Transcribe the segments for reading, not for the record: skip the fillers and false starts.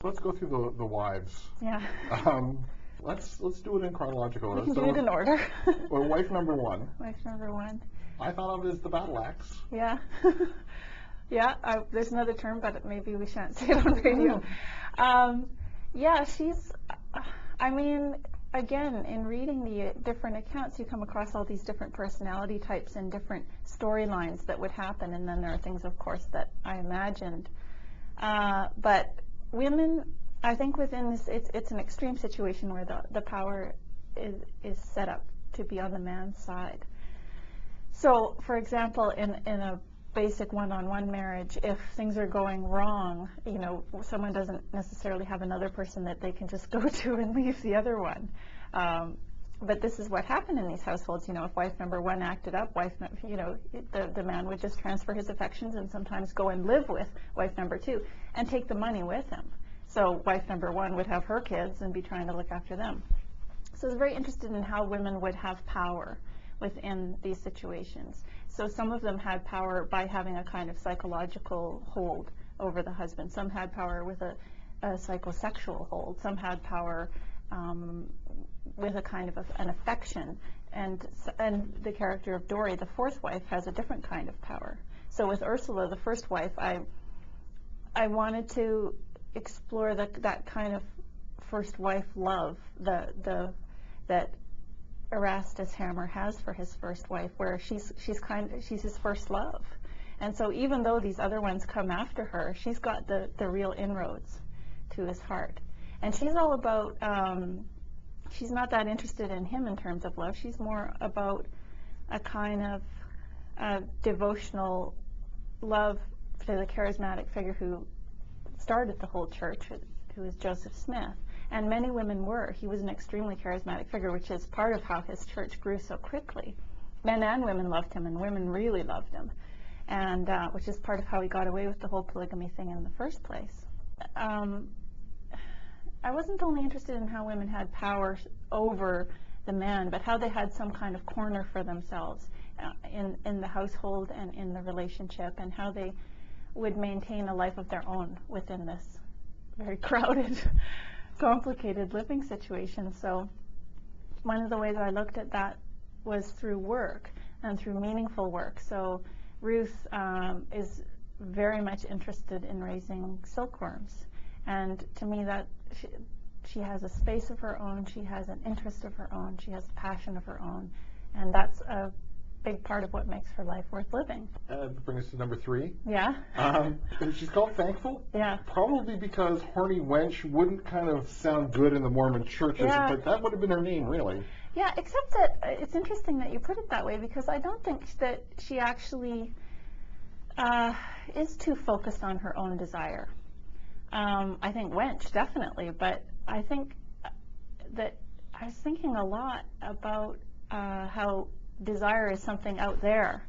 Let's go through the wives. Yeah. Let's do it in chronological order. We can do it in order. Well, wife number one. Wife number one. I thought of it as the battle axe. Yeah. Yeah, there's another term, but maybe we shan't say it on radio. Yeah, she's, I mean, again, in reading the different accounts, you come across all these different personality types and different storylines that would happen, and then there are things, of course, that I imagined. But women, I think within this, it's an extreme situation where the power is set up to be on the man's side. So, for example, in a basic one-on-one marriage, if things are going wrong, you know, someone doesn't necessarily have another person that they can just go to and leave the other one. But this is what happened in these households. You know, if wife number one acted up, you know, the man would just transfer his affections and sometimes go and live with wife number two and take the money with him. So wife number one would have her kids and be trying to look after them. So I was very interested in how women would have power within these situations. So some of them had power by having a kind of psychological hold over the husband. Some had power with a psychosexual hold. Some had power with a kind of an affection. And the character of Dory, the fourth wife, has a different kind of power. So with Ursula, the first wife, I wanted to explore that kind of first wife love that Erastus Hammer has for his first wife, where she's his first love. And so even though these other ones come after her, she's got the real inroads to his heart. And she's all about, she's not that interested in him in terms of love. She's more about a kind of devotional love to the charismatic figure who started the whole church, who was Joseph Smith. And many women were. He was an extremely charismatic figure, which is part of how his church grew so quickly. Men and women loved him, and women really loved him, and which is part of how he got away with the whole polygamy thing in the first place. I wasn't only interested in how women had power over the man, but how they had some kind of corner for themselves in the household and in the relationship, and how they would maintain a life of their own within this very crowded, complicated living situation. So one of the ways I looked at that was through work and through meaningful work. So Ruth is very much interested in raising silkworms, and to me that she has a space of her own, she has an interest of her own, she has a passion of her own, and that's a big part of what makes her life worth living. Bring us to number three. Yeah. She's called Thankful. Yeah. Probably because Horny Wench wouldn't kind of sound good in the Mormon churches, Yeah. but that would have been her name, really. Yeah, except that it's interesting that you put it that way, because I don't think that she actually is too focused on her own desire. I think Wench, definitely, but I think that I was thinking a lot about how desire is something out there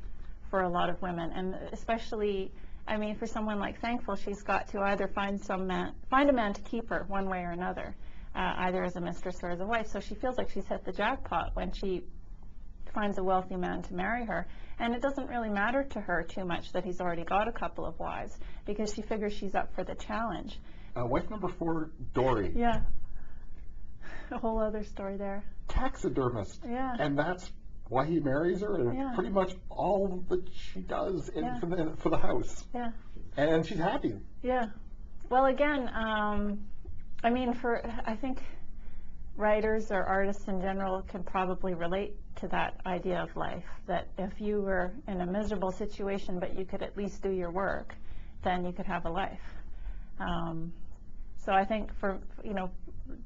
for a lot of women, and especially, I mean, for someone like Thankful, she's got to either find a man to keep her one way or another, either as a mistress or as a wife. So she feels like she's hit the jackpot when she finds a wealthy man to marry her, and it doesn't really matter to her too much that he's already got a couple of wives, because she figures she's up for the challenge. Wife number four, Dory. Yeah, a whole other story there. Taxidermist. Yeah. And that's why he marries her, and Yeah. pretty much all that she does Yeah. for the house. Yeah. And she's happy. Yeah. Well, again, I mean, I think writers or artists in general can probably relate to that idea of life, that if you were in a miserable situation but you could at least do your work, then you could have a life. So I think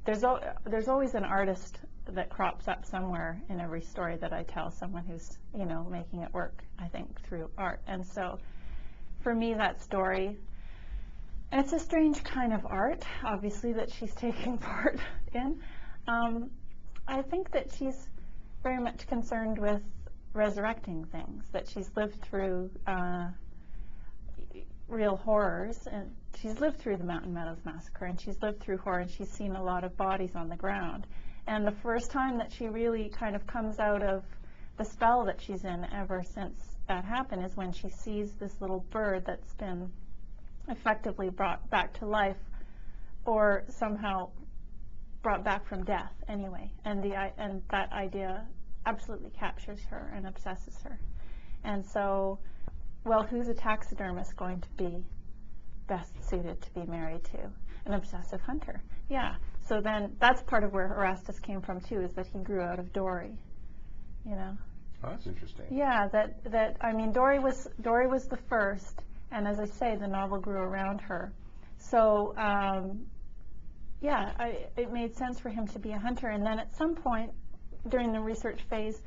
there's always an artist that crops up somewhere in every story that I tell, someone who's, making it work, I think, through art. And so for me, that story, and it's a strange kind of art, obviously, that she's taking part in. I think that she's very much concerned with resurrecting things, that she's lived through real horrors, and she's lived through the Mountain Meadows Massacre, and she's lived through horror, and she's seen a lot of bodies on the ground. And the first time that she really kind of comes out of the spell that she's in ever since that happened is when she sees this little bird that's been effectively brought back to life or somehow brought back from death anyway. And that idea absolutely captures her and obsesses her. And so, well, who's a taxidermist going to be best suited to be married to? An obsessive hunter. Yeah. So then that's part of where Erastus came from too, is that he grew out of Dory. You know. Oh, that's interesting. Yeah. That I mean, Dory was the first, and as I say, the novel grew around her. So yeah, it made sense for him to be a hunter. And then at some point during the research phase,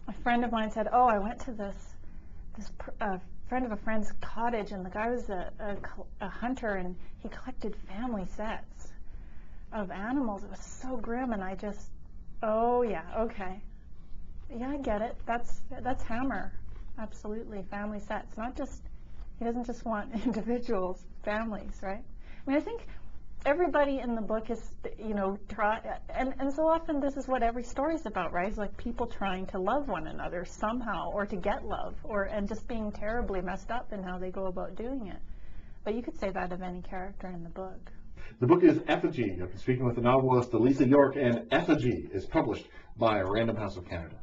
a friend of mine said, "Oh, I went to this friend of a friend's cottage, and the guy was a hunter, and he collected family sets of animals. It was so grim." And I just, oh yeah, okay, yeah, I get it. That's Hammer, absolutely. Family sets, not just, he doesn't just want individuals, families, right? I mean, I think everybody in the book is, you know, and so often this is what every story is about, right? It's like people trying to love one another somehow, or to get love, and just being terribly messed up in how they go about doing it. But you could say that of any character in the book. The book is Effigy. I've been speaking with the novelist Alissa York, and Effigy is published by Random House of Canada.